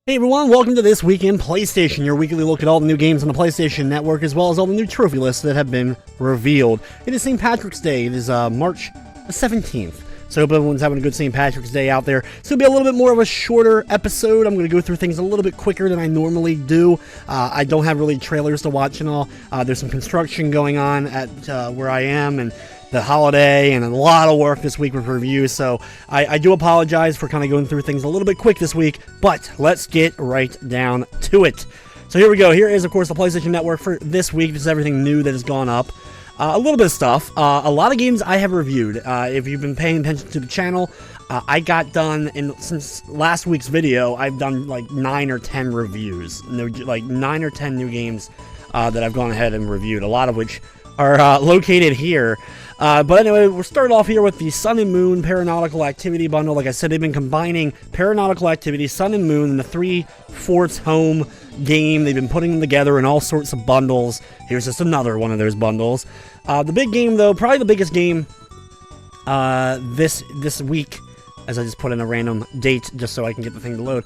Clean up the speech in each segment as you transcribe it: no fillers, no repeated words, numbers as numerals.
Hey everyone, welcome to This Week in PlayStation, your weekly look at all the new games on the PlayStation Network, as well as all the new trophy lists that have been revealed. It is St. Patrick's Day. It is March 17th. So I hope everyone's having a good St. Patrick's Day out there. It's going to be a little bit more of a shorter episode. I'm going to go through things a little bit quicker than I normally do. I don't have really trailers to watch and all. There's some construction going on at where I am, and the holiday, and a lot of work this week with reviews, so I do apologize for kind of going through things a little bit quick this week, but let's get right down to it. So here we go. Here is, of course, the PlayStation Network for this week. This is everything new that has gone up. A little bit of stuff. A lot of games I have reviewed. If you've been paying attention to the channel, I got done, since last week's video, I've done like 9 or 10 reviews. Like 9 or 10 new games that I've gone ahead and reviewed, a lot of which are located here. But anyway, we'll start off here with the Sun and Moon Paranautical Activity Bundle. Like I said, they've been combining Paranautical Activity, Sun and Moon, and the 3 Forts Home game. They've been putting them together in all sorts of bundles. Here's just another one of those bundles. The big game, though, probably the biggest game this week, as I just put in a random date just so I can get the thing to load,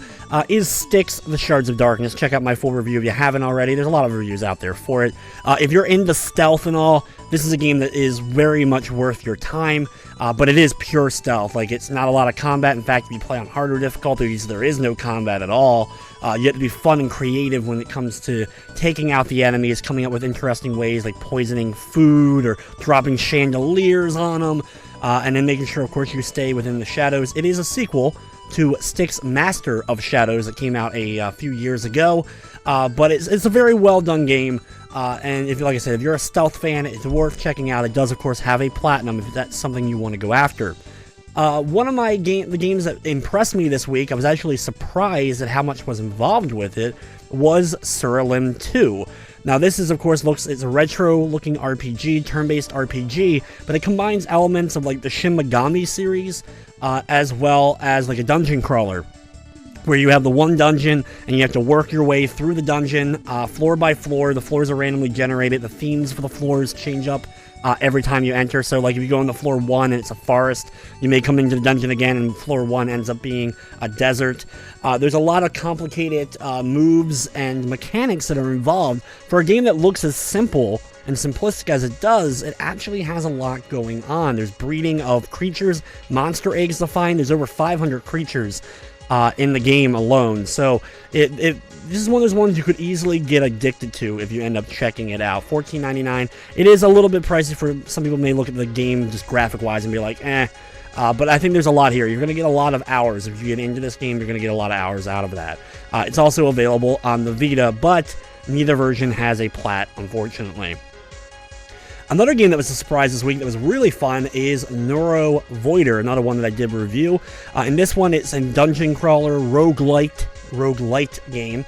is Styx, the Shards of Darkness. Check out my full review if you haven't already. There's a lot of reviews out there for it. If you're into stealth and all, this is a game that is very much worth your time, but it is pure stealth. Like, it's not a lot of combat. In fact, if you play on harder difficulties, there is no combat at all. You have to be fun and creative when it comes to taking out the enemies, coming up with interesting ways like poisoning food or dropping chandeliers on them. And then making sure, of course, you stay within the shadows. It is a sequel to Styx Master of Shadows that came out a few years ago. But it's a very well done game. And like I said, if you're a stealth fan, it's worth checking out. It does, of course, have a platinum if that's something you want to go after. One of the games that impressed me this week, I was actually surprised at how much was involved with it, was Siralim 2. Now this is, of course, it's a retro-looking RPG, turn-based RPG, but it combines elements of like the Shin Megami series, as well as like a dungeon crawler, where you have the one dungeon and you have to work your way through the dungeon, floor by floor. The floors are randomly generated. The themes for the floors change up every time you enter. So like if you go into floor 1 and it's a forest, you may come into the dungeon again and floor 1 ends up being a desert. There's a lot of complicated moves and mechanics that are involved. For a game that looks as simple and simplistic as it does, it actually has a lot going on. There's breeding of creatures, monster eggs to find. There's over 500 creatures in the game alone. So this is one of those ones you could easily get addicted to if you end up checking it out. $14.99. It is a little bit pricey for some people. May look at the game just graphic wise and be like, eh. But I think there's a lot here. You're going to get a lot of hours. If you get into this game, you're going to get a lot of hours out of that. It's also available on the Vita, but neither version has a plat, unfortunately. Another game that was a surprise this week that was really fun is Neurovoider, another one that I did review. In this one, it's a dungeon crawler roguelite game,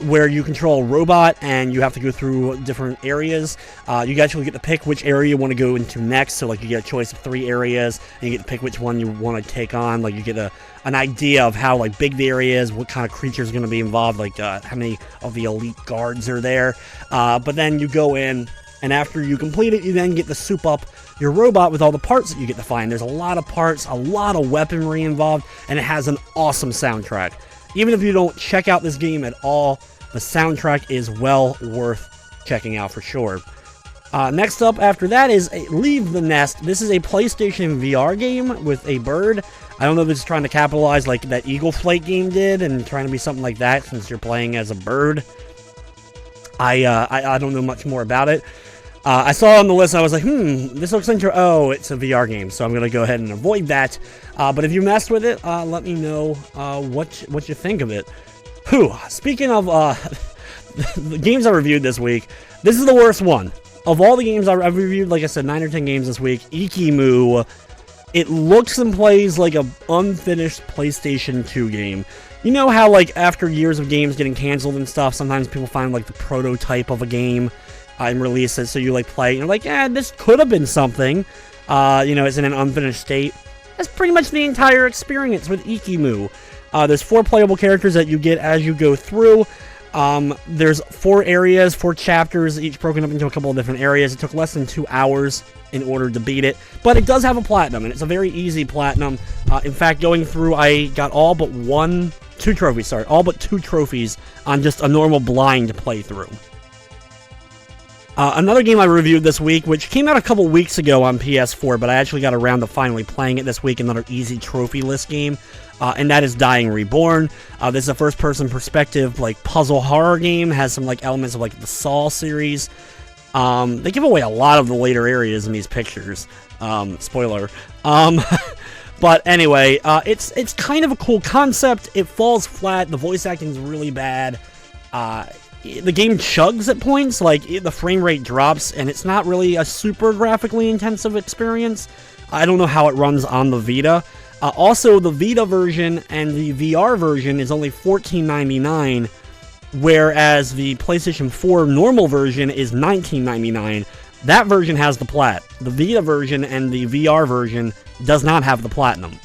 where you control a robot and you have to go through different areas. You actually get to pick which area you want to go into next. So like you get a choice of 3 areas and you get to pick which one you want to take on. Like you get an idea of how like big the area is, what kind of creatures are going to be involved, like how many of the elite guards are there. But then you go in, and after you complete it, you then get to soup up your robot with all the parts that you get to find. There's a lot of parts, a lot of weaponry involved, and it has an awesome soundtrack. Even if you don't check out this game at all, the soundtrack is well worth checking out for sure. Next up after that is Leave the Nest. This is a PlayStation VR game with a bird. I don't know if it's trying to capitalize like that Eagle Flight game did and trying to be something like that since you're playing as a bird. I don't know much more about it. I saw on the list, I was like, this looks interesting. Oh, it's a VR game, so I'm going to go ahead and avoid that. But if you messed with it, let me know what you think of it. Speaking of the games I reviewed this week, this is the worst one. Of all the games I've reviewed, like I said, 9 or 10 games this week, Eekeemoo, it looks and plays like an unfinished PlayStation 2 game. You know how, like, after years of games getting canceled and stuff, sometimes people find, like, the prototype of a game and release it, so you, like, play, and you're like, this could have been something. It's in an unfinished state. That's pretty much the entire experience with Eekeemoo. There's 4 playable characters that you get as you go through. There's 4 areas, 4 chapters, each broken up into a couple of different areas. It took less than 2 hours in order to beat it, but it does have a platinum, and it's a very easy platinum. In fact, going through, I got all but one 2 trophies, sorry. All but 2 trophies on just a normal blind playthrough. Another game I reviewed this week, which came out a couple weeks ago on PS4, but I actually got around to finally playing it this week, another easy trophy list game, and that is Dying Reborn. This is a first-person perspective, like, puzzle horror game, has some, like, elements of, like, the Saw series. They give away a lot of the later areas in these pictures. Spoiler. But anyway, it's kind of a cool concept. It falls flat. The voice acting is really bad. The game chugs at points, like the frame rate drops, and it's not really a super graphically intensive experience. I don't know how it runs on the Vita. Also, the Vita version and the VR version is only $14.99, whereas the PlayStation 4 normal version is $19.99. That version has the plat. The Vita version and the VR version does not have the platinum.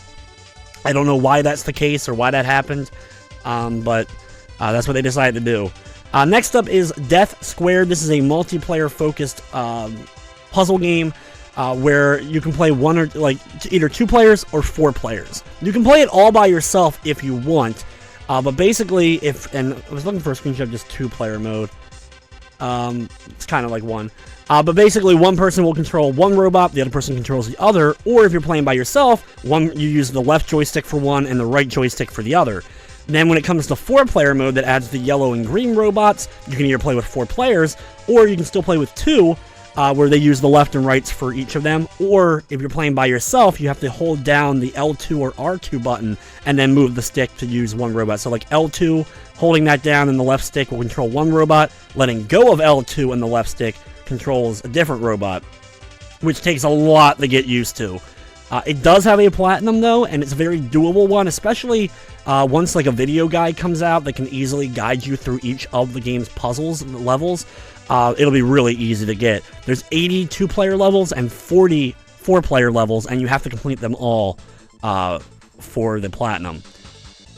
I don't know why that's the case or why that happened, but that's what they decided to do. Next up is Death Squared. This is a multiplayer-focused puzzle game where you can play one or either 2 players or 4 players. You can play it all by yourself if you want, but basically, and I was looking for a screenshot of just 2-player mode. It's kind of like one. But basically, one person will control one robot, the other person controls the other, or if you're playing by yourself, you use the left joystick for one and the right joystick for the other. Then when it comes to 4-player mode that adds the yellow and green robots, you can either play with 4 players, or you can still play with 2, where they use the left and rights for each of them, or if you're playing by yourself, you have to hold down the L2 or R2 button, and then move the stick to use one robot. So like L2, holding that down and the left stick will control one robot, letting go of L2 and the left stick controls a different robot, which takes a lot to get used to. It does have a platinum though, and it's a very doable one, especially once like a video guide comes out that can easily guide you through each of the game's puzzles and levels. It'll be really easy to get. There's 80 2-player levels and 40 4-player levels, and you have to complete them all for the platinum.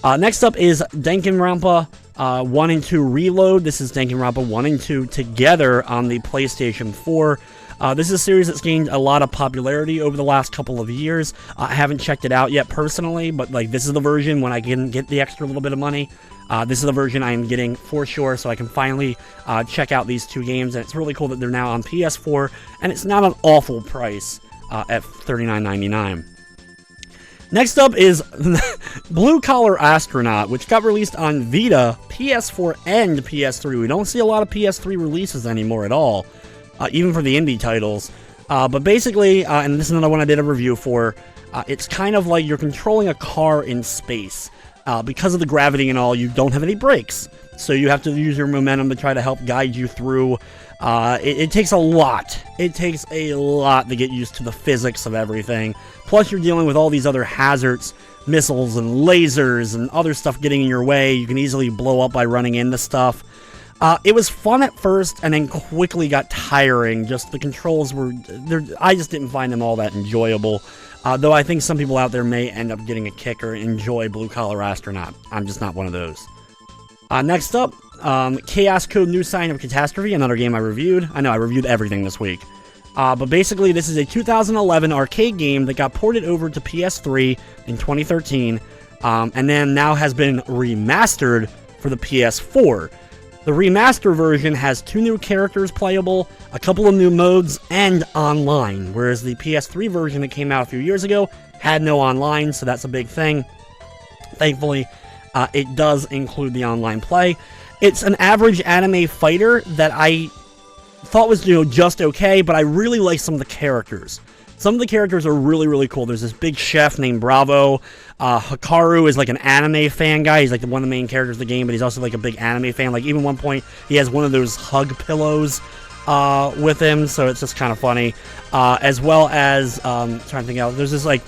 Next up is Danganronpa 1 and 2 Reload. This is Danganronpa 1 and 2 together on the PlayStation 4. This is a series that's gained a lot of popularity over the last couple of years. I haven't checked it out yet personally, but like this is the version when I can get the extra little bit of money. This is the version I am getting for sure, so I can finally check out these 2 games, and it's really cool that they're now on PS4, and it's not an awful price at $39.99. Next up is Blue Collar Astronaut, which got released on Vita, PS4, and PS3. We don't see a lot of PS3 releases anymore at all. Even for the indie titles. But basically, and this is another one I did a review for, it's kind of like you're controlling a car in space. Because of the gravity and all, you don't have any brakes. So you have to use your momentum to try to help guide you through. It takes a lot. It takes a lot to get used to the physics of everything. Plus, you're dealing with all these other hazards, missiles and lasers and other stuff getting in your way. You can easily blow up by running into stuff. It was fun at first, and then quickly got tiring. Just the controls were... I just didn't find them all that enjoyable. Though I think some people out there may end up getting a kick or enjoy Blue Collar Astronaut. I'm just not one of those. Next up, Chaos Code New Sign of Catastrophe, another game I reviewed. I know, I reviewed everything this week. But basically, this is a 2011 arcade game that got ported over to PS3 in 2013, and then now has been remastered for the PS4. The remaster version has 2 new characters playable, a couple of new modes, and online, whereas the PS3 version that came out a few years ago had no online, so that's a big thing. Thankfully, it does include the online play. It's an average anime fighter that I thought was, just okay, but I really like some of the characters. Some of the characters are really, really cool. There's this big chef named Bravo. Hikaru is like an anime fan guy. He's like one of the main characters of the game, but he's also like a big anime fan. Like even one point, he has one of those hug pillows with him, so it's just kind of funny. As well as, trying to think out, there's this like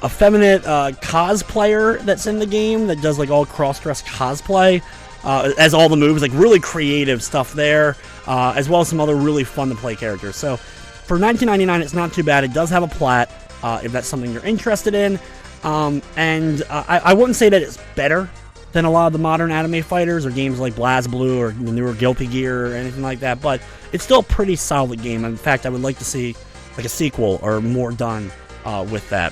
effeminate cosplayer that's in the game that does like all cross-dress cosplay. As all the moves, like really creative stuff there, as well as some other really fun-to-play characters. So for $19.99, it's not too bad. It does have a plat, if that's something you're interested in. I wouldn't say that it's better than a lot of the modern anime fighters or games like BlazBlue or the newer Guilty Gear or anything like that, but it's still a pretty solid game. In fact, I would like to see like a sequel or more done with that.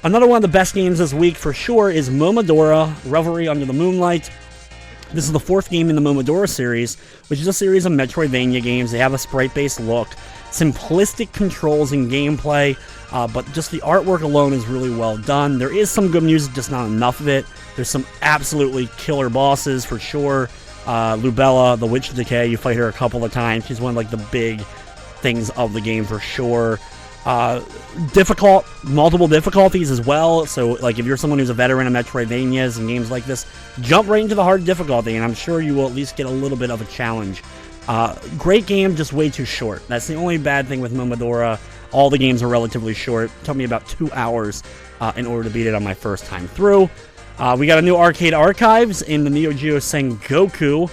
Another one of the best games this week for sure is Momodora, Revelry Under the Moonlight. This is the 4th game in the Momodora series, which is a series of Metroidvania games. They have a sprite-based look, simplistic controls and gameplay, but just the artwork alone is really well done. There is some good music, just not enough of it. There's some absolutely killer bosses for sure. Lubella, the Witch of Decay, you fight her a couple of times. She's one of like the big things of the game for sure. Multiple difficulties as well, so like if you're someone who's a veteran of Metroidvanias and games like this, jump right into the hard difficulty and I'm sure you will at least get a little bit of a challenge. Great game, just way too short. That's the only bad thing with Momodora. All the games are relatively short. It took me about 2 hours in order to beat it on my first time through. We got a new arcade archives in the Neo Geo Sengoku.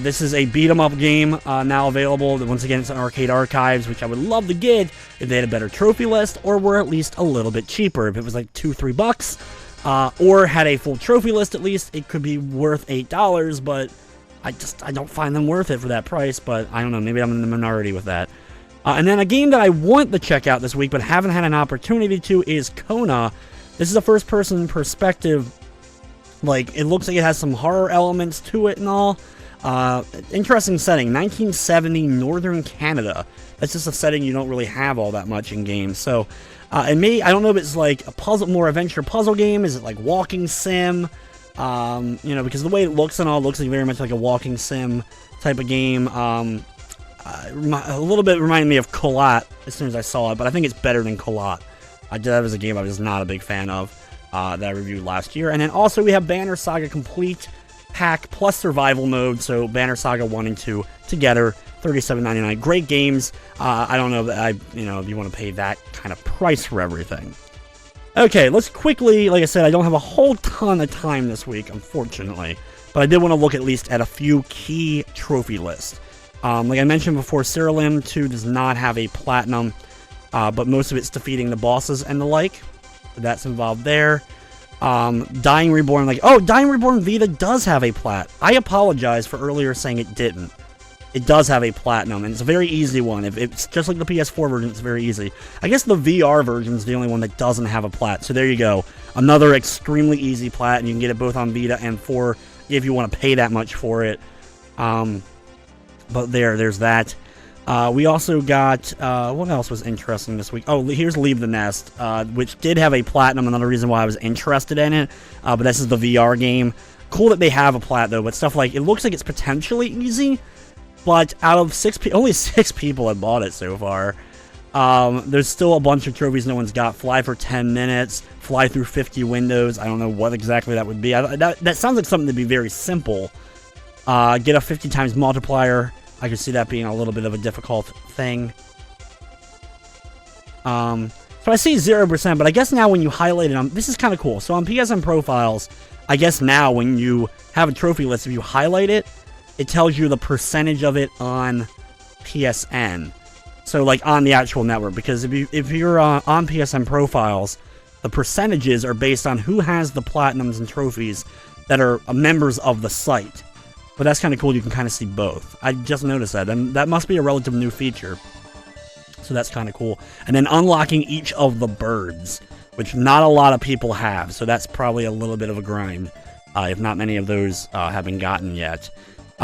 This is a beat-em-up game now available. Once again, it's an arcade archives, which I would love to get if they had a better trophy list, or were at least a little bit cheaper. If it was like $2-3 bucks, or had a full trophy list at least, it could be worth $8, but I don't find them worth it for that price, but I don't know, maybe I'm in the minority with that. And then a game that I want to check out this week, but haven't had an opportunity to, is Kona. This is a first-person perspective. Like, it looks like it has some horror elements to it and all. Interesting setting, 1970 Northern Canada. That's just a setting you don't really have all that much in games. So, and maybe, I don't know if it's like a puzzle, more adventure puzzle game. Is it like walking sim? You know, because the way it looks and all, looks like very much like a walking sim type of game. A little bit reminded me of Collat as soon as I saw it, but I think it's better than Collat. That was a game I was not a big fan of that I reviewed last year. And then also we have Banner Saga Complete Pack plus Survival Mode, so Banner Saga 1 and 2 together, $37.99. Great games. I don't know that if you want to pay that kind of price for everything. Okay, let's quickly, like I said, I don't have a whole ton of time this week, unfortunately, but I did want to look at least at a few key trophy lists. Like I mentioned before, Siralim 2 does not have a platinum, but most of it's defeating the bosses and the like. That's involved there. Dying Reborn, Dying Reborn Vita does have a plat. I apologize for earlier saying it didn't. It does have a platinum, and it's a very easy one. If it's just like the PS4 version, it's very easy. I guess the VR version is the only one that doesn't have a plat, so there you go. Another extremely easy plat, and you can get it both on Vita and 4 if you want to pay that much for it. But there's that. We also got, what else was interesting this week? Oh, here's Leave the Nest, which did have a platinum, another reason why I was interested in it, but this is the VR game. Cool that they have a plat, though, but stuff like, it looks like it's potentially easy, but out of only 6 people have bought it so far. There's still a bunch of trophies no one's got. Fly for 10 minutes, fly through 50 windows. I don't know what exactly that would be. That sounds like something to be very simple. Get a 50 times multiplier. I could see that being a little bit of a difficult thing. So I see 0%, but I guess now when you highlight it, this is kind of cool. So on PSN profiles, I guess now when you have a trophy list, if you highlight it, it tells you the percentage of it on PSN. So like on the actual network, because if you're on PSN profiles, the percentages are based on who has the platinums and trophies that are members of the site. But that's kind of cool, you can kind of see both. I just noticed that, and that must be a relative new feature. So that's kind of cool. And then unlocking each of the birds, which not a lot of people have, so that's probably a little bit of a grind, if not many of those have been gotten yet.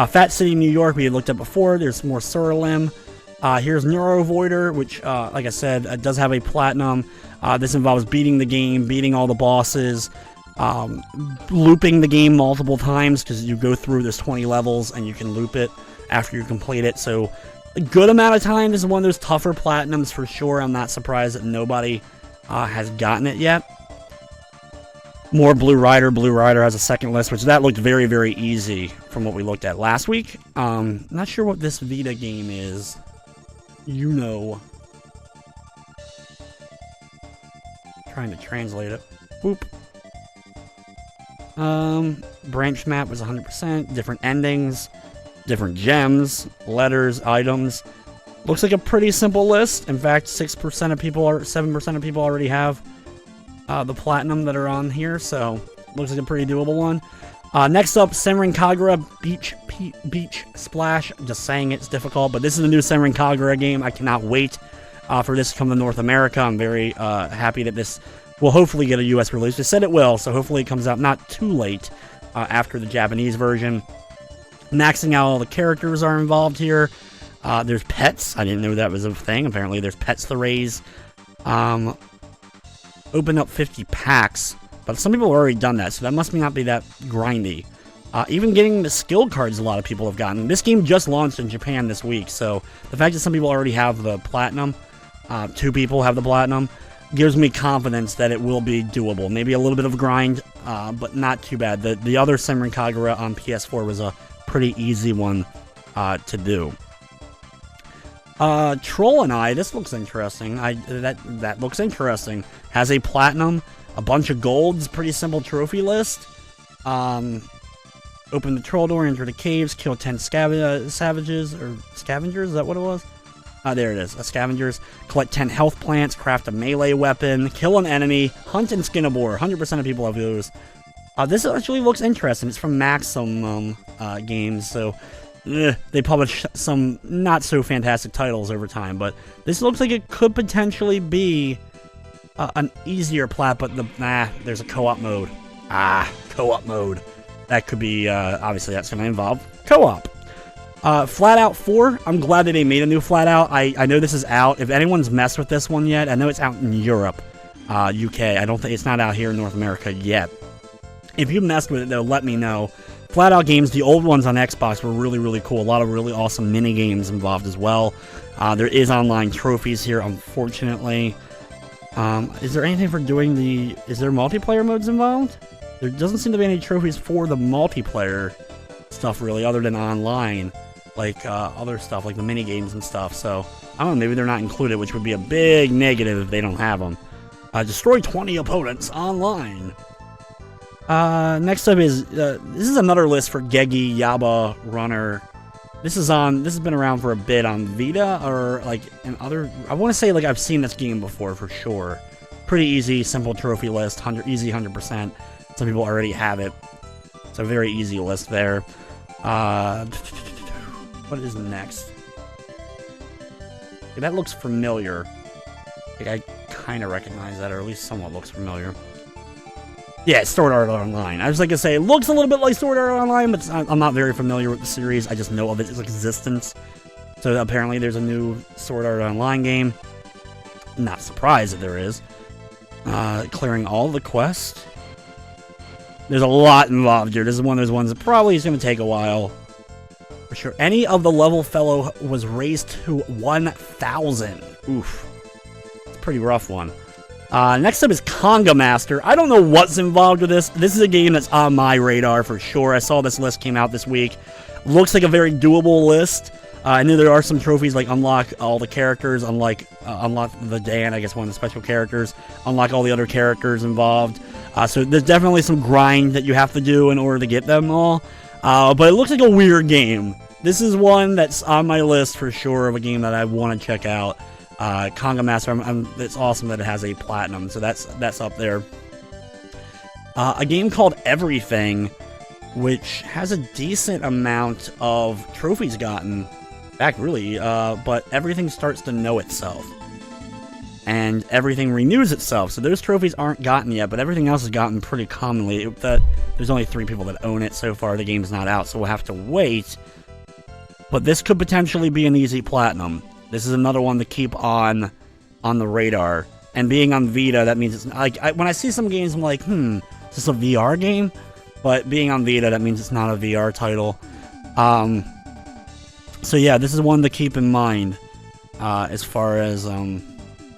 Fat City, New York, we had looked at before. There's more Siralim. Here's Neurovoider, which, like I said, does have a platinum. This involves beating the game, beating all the bosses, looping the game multiple times, because you go through, there's 20 levels, and you can loop it after you complete it. So a good amount of time. This is one of those tougher platinums for sure. I'm not surprised that nobody has gotten it yet. More Blue Rider. Blue Rider has a second list, which that looked very, very easy from what we looked at last week. Not sure what this Vita game is. You know. Trying to translate it. Boop. Branch map was 100%. Different endings. Different gems. Letters. Items. Looks like a pretty simple list. In fact, 7% of people already have the platinum that are on here, so looks like a pretty doable one. Next up, Senran Kagura Beach Splash. Just saying it's difficult, but this is the new Senran Kagura game. I cannot wait for this to come to North America. I'm very happy that this will hopefully get a US release. They said it will, so hopefully it comes out not too late after the Japanese version. Maxing out all the characters are involved here. There's pets. I didn't know that was a thing. Apparently there's pets to raise. Open up 50 packs, but some people have already done that, so that must not be that grindy. Even getting the skill cards a lot of people have gotten. This game just launched in Japan this week, so the fact that some people already have the platinum, 2 people have the platinum, gives me confidence that it will be doable. Maybe a little bit of a grind, but not too bad. The other Senran Kagura on PS4 was a pretty easy one to do. Troll and I, this looks interesting. That looks interesting. Has a platinum, a bunch of golds, pretty simple trophy list. Open the troll door, enter the caves, kill 10 savages, or scavengers, is that what it was? There it is, scavengers. Collect 10 health plants, craft a melee weapon, kill an enemy, hunt and skin a boar. 100% of people have those. This actually looks interesting. It's from Maximum Games, so they publish some not so fantastic titles over time, but this looks like it could potentially be an easier plat, but there's a co-op mode. Co-op mode. That could be, obviously that's going to involve co-op. Flatout 4, I'm glad that they made a new Flatout. I know this is out. If anyone's messed with this one yet, I know it's out in Europe, UK. I don't think it's not out here in North America yet. If you messed with it, though, let me know. Flatout games, the old ones on Xbox were really, really cool. A lot of really awesome mini games involved as well. There is online trophies here, unfortunately. Is there anything for doing is there multiplayer modes involved? There doesn't seem to be any trophies for the multiplayer stuff, really, other than online. Like, other stuff, like the mini games and stuff. So, I don't know, maybe they're not included, which would be a big negative if they don't have them. Destroy 20 opponents online. Next up is, this is another list for Giggy, Yabba, Runner. This has been around for a bit on Vita, or, like, in other, I want to say, like, I've seen this game before, for sure. Pretty easy, simple trophy list, easy 100%. Some people already have it. It's a very easy list there. What is next? Okay, that looks familiar. Like, I kind of recognize that, or at least somewhat looks familiar. Yeah, Sword Art Online. I was like to say, it looks a little bit like Sword Art Online, but I'm not very familiar with the series. I just know of its existence. So apparently there's a new Sword Art Online game. Not surprised that there is. Clearing all the quests. There's a lot involved here. This is one of those ones that probably is going to take a while. For sure. Any of the level fellow was raised to 1,000. Oof. It's a pretty rough one. Next up is Congo Master. I don't know what's involved with this. This is a game that's on my radar for sure. I saw this list came out this week. Looks like a very doable list. I know there are some trophies like unlock all the characters, unlock the Dan, I guess one of the special characters, unlock all the other characters involved. So there's definitely some grind that you have to do in order to get them all. But it looks like a weird game. This is one that's on my list for sure of a game that I want to check out. Congo Master, it's awesome that it has a platinum, so that's up there. A game called Everything, which has a decent amount of trophies gotten back, really, but everything starts to know itself. And everything renews itself, so those trophies aren't gotten yet, but everything else is gotten pretty commonly. There's only 3 people that own it so far. The game's not out, so we'll have to wait. But this could potentially be an easy platinum. This is another one to keep on the radar. And being on Vita, that means it's like when I see some games, I'm like, is this a VR game? But being on Vita, that means it's not a VR title. So yeah, this is one to keep in mind as far as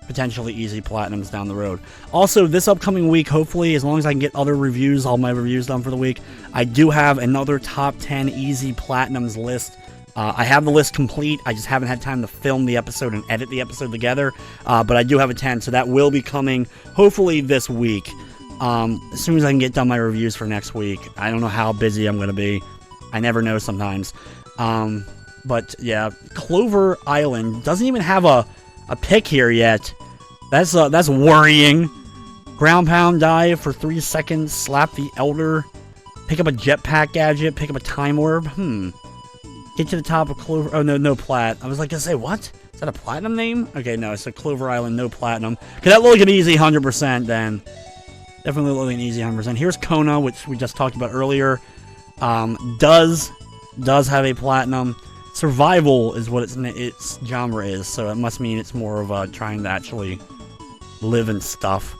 potentially easy platinums down the road. Also, this upcoming week, hopefully, as long as I can get other reviews, all my reviews done for the week, I do have another top 10 easy platinums list. I have the list complete. I just haven't had time to film the episode and edit the episode together. But I do have a 10, so that will be coming hopefully this week. As soon as I can get done my reviews for next week. I don't know how busy I'm going to be. I never know sometimes. But yeah, Clover Island doesn't even have a pick here yet. That's worrying. Ground pound dive for 3 seconds. Slap the Elder. Pick up a jetpack gadget. Pick up a time orb. Get to the top of Clover... Oh, no, no plat. I was like, gonna say, what? Is that a platinum name? Okay, no, it's a Clover Island, no platinum. Okay, that looked like an easy 100% then. Definitely looked like an easy 100%. Here's Kona, which we just talked about earlier. Does have a platinum. Survival is what its genre is, so it must mean it's more of trying to actually live and stuff.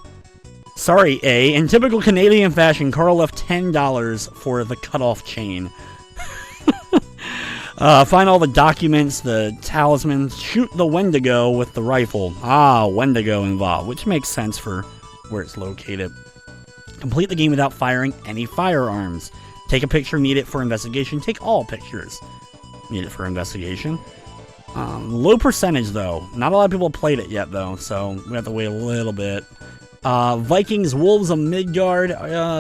Sorry, A. In typical Canadian fashion, Carl left $10 for the cutoff chain. Find all the documents, the talismans, shoot the Wendigo with the rifle. Ah, Wendigo involved, which makes sense for where it's located. Complete the game without firing any firearms. Take a picture, need it for investigation. Take all pictures. Need it for investigation. Low percentage, though. Not a lot of people have played it yet, though, so we have to wait a little bit. Vikings Wolves of Midgard.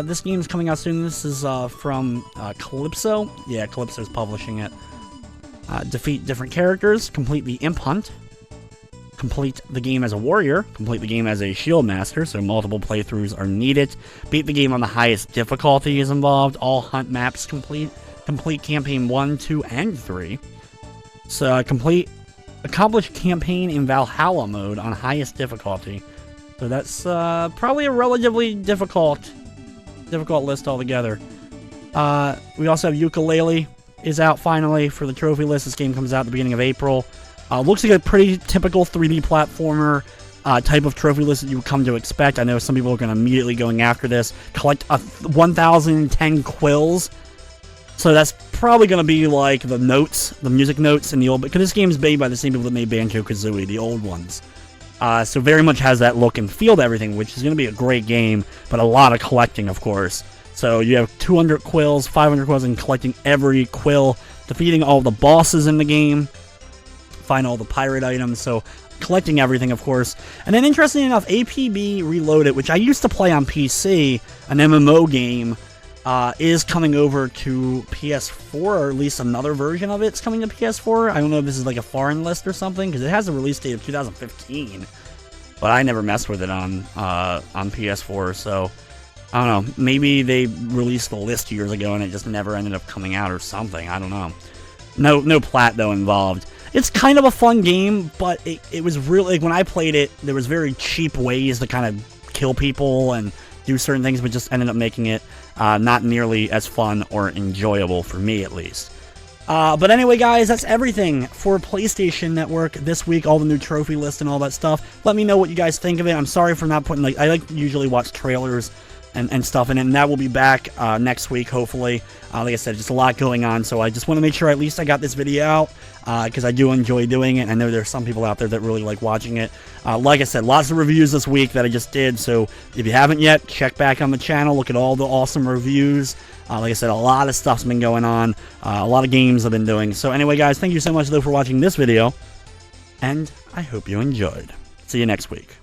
This game's coming out soon. This is from Calypso. Yeah, Calypso's publishing it. Defeat different characters. Complete the Imp Hunt. Complete the game as a warrior. Complete the game as a shield master, so multiple playthroughs are needed. Beat the game on the highest difficulty is involved. All hunt maps complete. Complete campaign 1, 2, and 3. So accomplish campaign in Valhalla mode on highest difficulty. So that's probably a relatively difficult list altogether. We also have Yooka-Laylee is out finally for the trophy list. This game comes out at the beginning of April. Looks like a pretty typical 3D platformer type of trophy list that you would come to expect. I know some people are going to immediately going after this. Collect 1,010 quills. So that's probably going to be like the notes, the music notes in the old... Because this game is made by the same people that made Banjo-Kazooie, the old ones. So very much has that look and feel to everything, which is going to be a great game, but a lot of collecting, of course. So you have 200 quills, 500 quills, and collecting every quill, defeating all the bosses in the game, find all the pirate items, so collecting everything, of course. And then, interestingly enough, APB Reloaded, which I used to play on PC, an MMO game, is coming over to PS4, or at least another version of it's coming to PS4. I don't know if this is like a foreign list or something, because it has a release date of 2015, but I never messed with it on PS4, so I don't know. Maybe they released the list years ago and it just never ended up coming out or something. I don't know. No plat, though, involved. It's kind of a fun game, but it was really... Like, when I played it, there was very cheap ways to kind of kill people and do certain things, but just ended up making it not nearly as fun or enjoyable for me, at least. But anyway, guys, that's everything for PlayStation Network this week. All the new trophy lists and all that stuff. Let me know what you guys think of it. I'm sorry for not putting... I like to usually watch trailers and stuff, and that will be back next week, hopefully. Like I said, just a lot going on, so I just want to make sure at least I got this video out, because I do enjoy doing it. I know there's some people out there that really like watching it. Like I said, lots of reviews this week that I just did, so if you haven't yet, check back on the channel, look at all the awesome reviews. Like I said, a lot of stuff's been going on, a lot of games I've been doing. So anyway, guys, thank you so much, though, for watching this video, and I hope you enjoyed. See you next week.